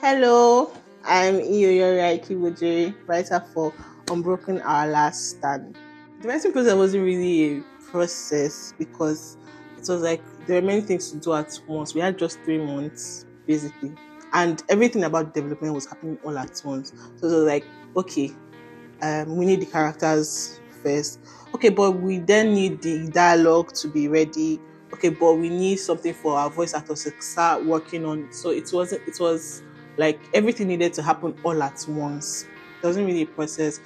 Hello, I'm Iyoyori Aikiwoje, writer for Unbroken, Our Last Stand. The writing process wasn't really a process because it was like there were many things to do at once. We had just 3 months basically, and everything about development was happening all at once. So it was like, okay, we need the characters first. Okay, but we then need the dialogue to be ready. Okay, but we need something for our voice actors to start working on. So it was like everything needed to happen all at once. It wasn't really a process.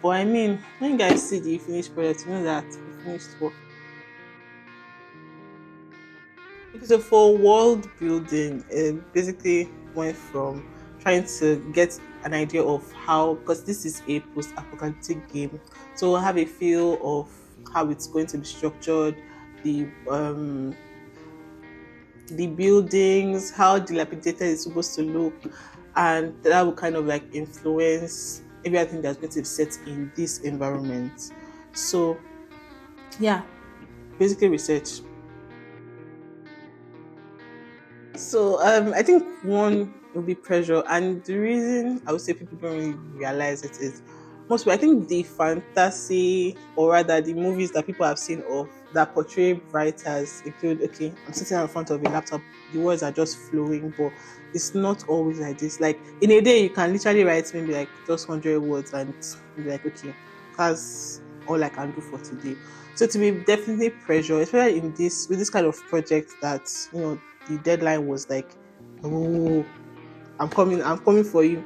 But I mean, when you guys see the finished product, you know that we finished work. Okay, so for world building, it basically went from trying to get an idea of how, because this is a post-apocalyptic game, so we'll have a feel of how it's going to be structured, the the buildings, how dilapidated it's supposed to look, and that will kind of like influence everything that's going to be set in this environment. So yeah, basically research. So I think one will be pressure, and the reason I would say people don't really realize it is most people, I think the fantasy or rather the movies that people have seen of that portray writers include, okay, I'm sitting in front of a laptop, the words are just flowing, but it's not always like this. Like in a day you can literally write maybe like just 100 words and be like, okay, that's all I can do for today. So to be definitely pressure, especially in this with this kind of project that the deadline was like, oh, I'm coming for you.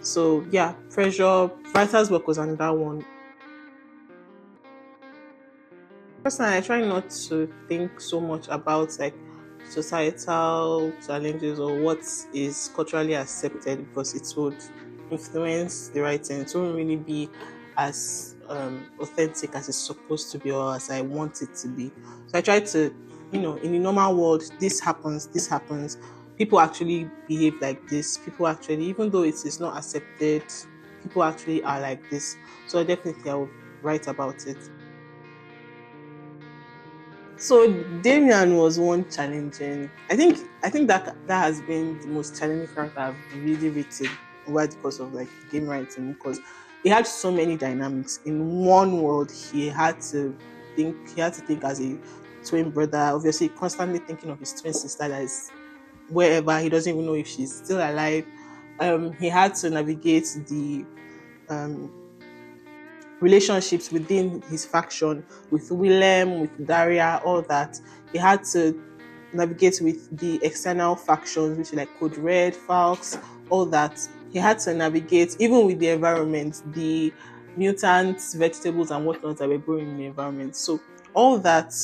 So yeah, pressure. Writer's work was another one. Personally, I try not to think so much about like societal challenges or what is culturally accepted because it would influence the writing. It won't really be as authentic as it's supposed to be or as I want it to be. So I try to, in the normal world, this happens. People actually behave like this. People actually, even though it is not accepted, people actually are like this. So definitely I will write about it. So Damian was one challenging. I think that has been the most challenging character I've really written over the course of like game writing because he had so many dynamics. In one world, he had to think as a twin brother, obviously constantly thinking of his twin sister that is wherever, he doesn't even know if she's still alive. He had to navigate the um relationships within his faction with Willem, with Daria, all that. He had to navigate with the external factions, which are like Code Red, Falks, all that. He had to navigate even with the environment, the mutants, vegetables, and whatnot that were growing in the environment. So all that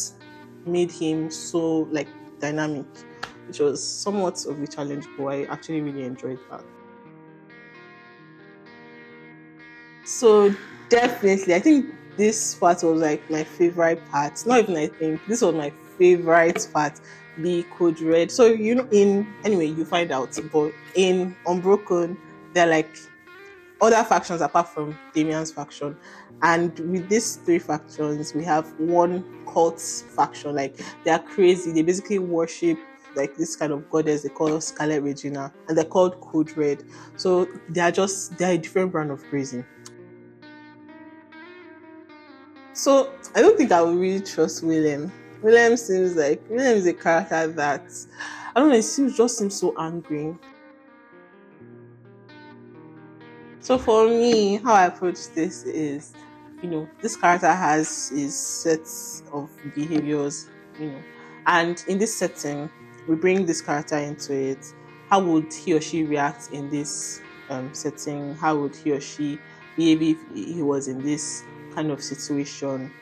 made him so like dynamic, which was somewhat of a challenge, but I actually really enjoyed that. So definitely, I think this part was like my favorite part. Not even I think this was my favorite part. The code red. So in anyway, you find out. But in Unbroken, they're like other factions apart from Damian's faction. And with these three factions, we have one cult faction. Like they are crazy. They basically worship like this kind of goddess they call Scarlet Regina, and they're called Code Red. So they're a different brand of crazy. So I don't think I would really trust William. William is a character that I don't know. Just seems so angry. So for me, how I approach this is, this character has his sets of behaviors, you know, and in this setting, we bring this character into it. How would he or she react in this setting? How would he or she behave if he was in this kind of situation?